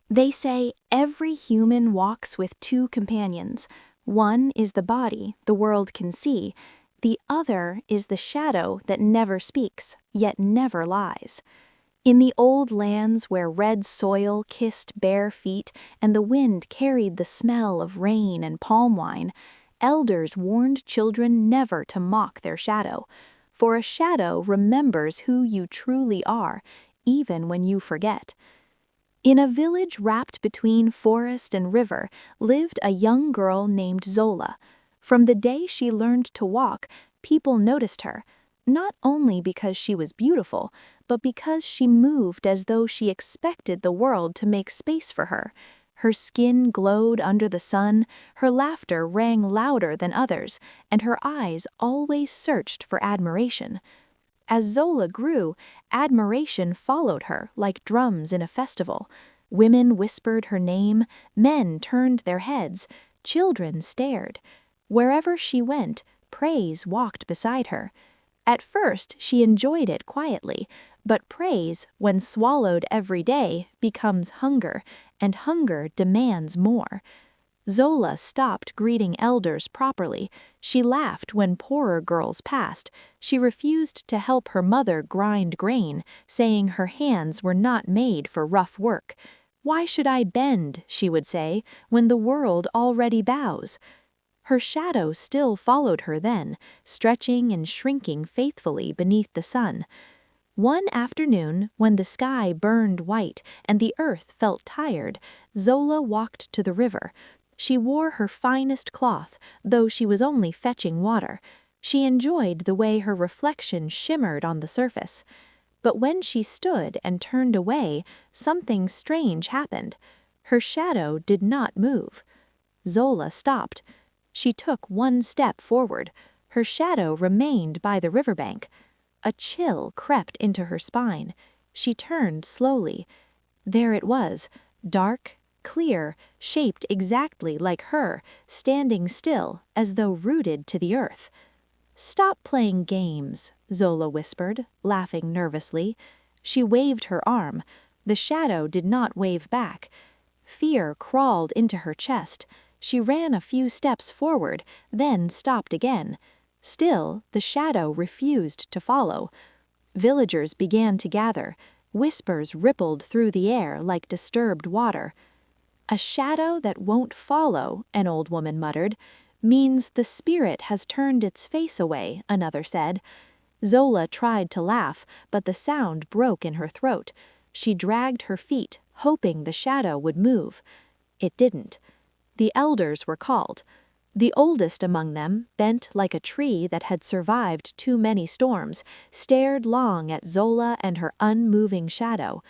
They say every human walks with two companions. One is the body the world can see, the other is the shadow that never speaks, yet never lies. In the old lands where red soil kissed bare feet and the wind carried the smell of rain and palm wine, elders warned children never to mock their shadow, for a shadow remembers who you truly are, even when you forget. In a village wrapped between forest and river lived a young girl named Zola. From the day she learned to walk, people noticed her, not only because she was beautiful, but because she moved as though she expected the world to make space for her. Her skin glowed under the sun, her laughter rang louder than others, and her eyes always searched for admiration. As Zola grew, admiration followed her like drums in a festival. Women whispered her name, men turned their heads, children stared. Wherever she went, praise walked beside her. At first, she enjoyed it quietly, but praise, when swallowed every day, becomes hunger, and hunger demands more. Zola stopped greeting elders properly. She laughed when poorer girls passed. She refused to help her mother grind grain, saying her hands were not made for rough work. "Why should I bend," she would say, "when the world already bows?" Her shadow still followed her then, stretching and shrinking faithfully beneath the sun. One afternoon, when the sky burned white and the earth felt tired, Zola walked to the river. She wore her finest cloth, though she was only fetching water. She enjoyed the way her reflection shimmered on the surface. But when she stood and turned away, something strange happened. Her shadow did not move. Zola stopped. She took one step forward. Her shadow remained by the riverbank. A chill crept into her spine. She turned slowly. There it was, dark, clear, shaped exactly like her, standing still, as though rooted to the earth. "Stop playing games," Zola whispered, laughing nervously. She waved her arm. The shadow did not wave back. Fear crawled into her chest. She ran a few steps forward, then stopped again. Still, the shadow refused to follow. Villagers began to gather. Whispers rippled through the air like disturbed water. "A shadow that won't follow," an old woman muttered, "means the spirit has turned its face away," another said. Zola tried to laugh, but the sound broke in her throat. She dragged her feet, hoping the shadow would move. It didn't. The elders were called. The oldest among them, bent like a tree that had survived too many storms, stared long at Zola and her unmoving shadow.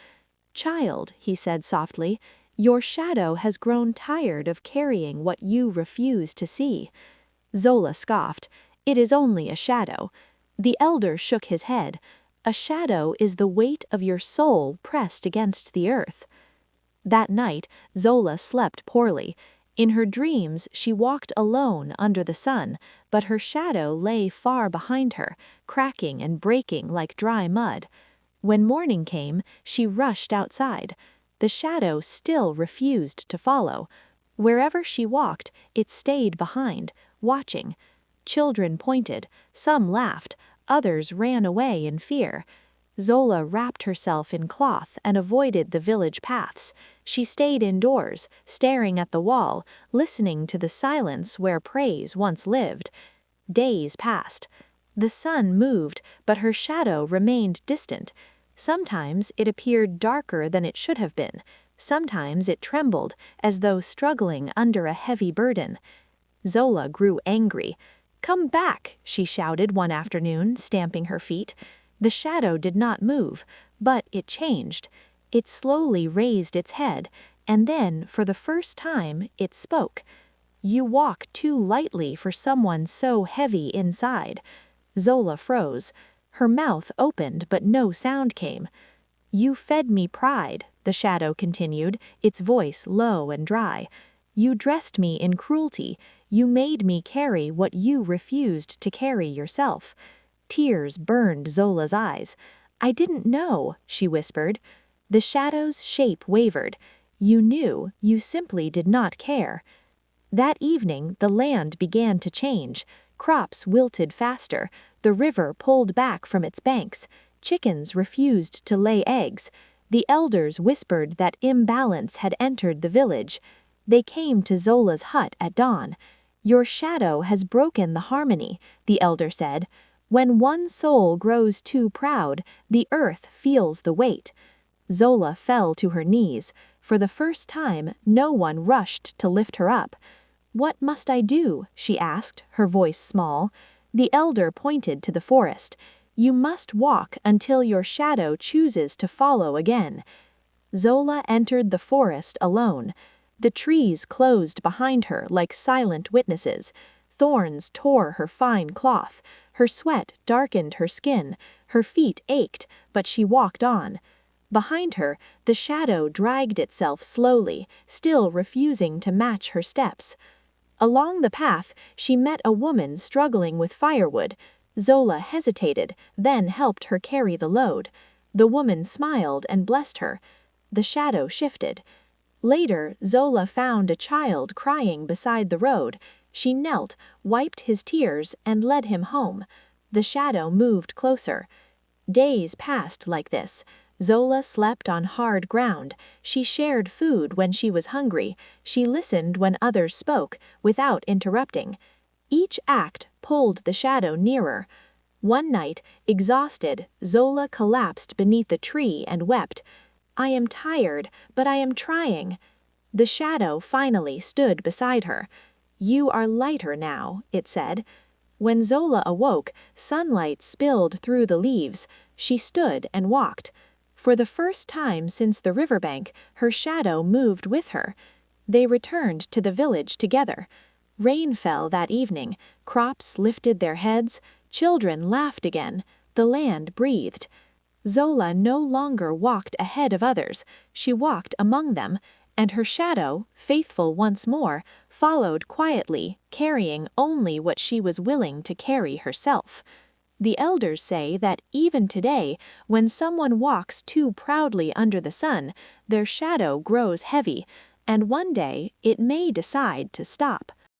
"Child," he said softly, "your shadow has grown tired of carrying what you refuse to see." Zola scoffed. "It is only a shadow." The elder shook his head. "A shadow is the weight of your soul pressed against the earth." That night, Zola slept poorly. In her dreams, she walked alone under the sun, but her shadow lay far behind her, cracking and breaking like dry mud. When morning came, she rushed outside. The shadow still refused to follow. Wherever she walked, it stayed behind, watching. Children pointed, some laughed, others ran away in fear. Zola wrapped herself in cloth and avoided the village paths. She stayed indoors, staring at the wall, listening to the silence where praise once lived. Days passed. The sun moved, but her shadow remained distant. Sometimes it appeared darker than it should have been. Sometimes it trembled, as though struggling under a heavy burden. Zola grew angry. "Come back," she shouted one afternoon, stamping her feet. The shadow did not move, but it changed. It slowly raised its head, and then, for the first time, it spoke. "You walk too lightly for someone so heavy inside." Zola froze. Her mouth opened, but no sound came. "You fed me pride," the shadow continued, its voice low and dry. "You dressed me in cruelty. You made me carry what you refused to carry yourself." Tears burned Zola's eyes. "I didn't know," she whispered. The shadow's shape wavered. You knew, you simply did not care. That evening, the land began to change. Crops wilted faster, the river pulled back from its banks, chickens refused to lay eggs. The elders whispered that imbalance had entered the village. They came to Zola's hut at dawn. Your shadow has broken the harmony, the elder said. When one soul grows too proud, the earth feels the weight. Zola fell to her knees. For the first time, no one rushed to lift her up. What must I do? She asked, her voice small. The elder pointed to the forest. You must walk until your shadow chooses to follow again. Zola entered the forest alone. The trees closed behind her like silent witnesses. Thorns tore her fine cloth. Her sweat darkened her skin. Her feet ached, but she walked on. Behind her, the shadow dragged itself slowly, still refusing to match her steps. Along the path, she met a woman struggling with firewood. Zola hesitated, then helped her carry the load. The woman smiled and blessed her. The shadow shifted. Later, Zola found a child crying beside the road. She knelt, wiped his tears, and led him home. The shadow moved closer. Days passed like this. Zola slept on hard ground. She shared food when she was hungry. She listened when others spoke, without interrupting. Each act pulled the shadow nearer. One night, exhausted, Zola collapsed beneath a tree and wept. I am tired, but I am trying. The shadow finally stood beside her. You are lighter now, it said. When Zola awoke, sunlight spilled through the leaves. She stood and walked. For the first time since the riverbank, her shadow moved with her. They returned to the village together. Rain fell that evening. Crops lifted their heads. Children laughed again. The land breathed. Zola no longer walked ahead of others. She walked among them, and her shadow, faithful once more, followed quietly, carrying only what she was willing to carry herself. The elders say that even today, when someone walks too proudly under the sun, their shadow grows heavy, and one day it may decide to stop.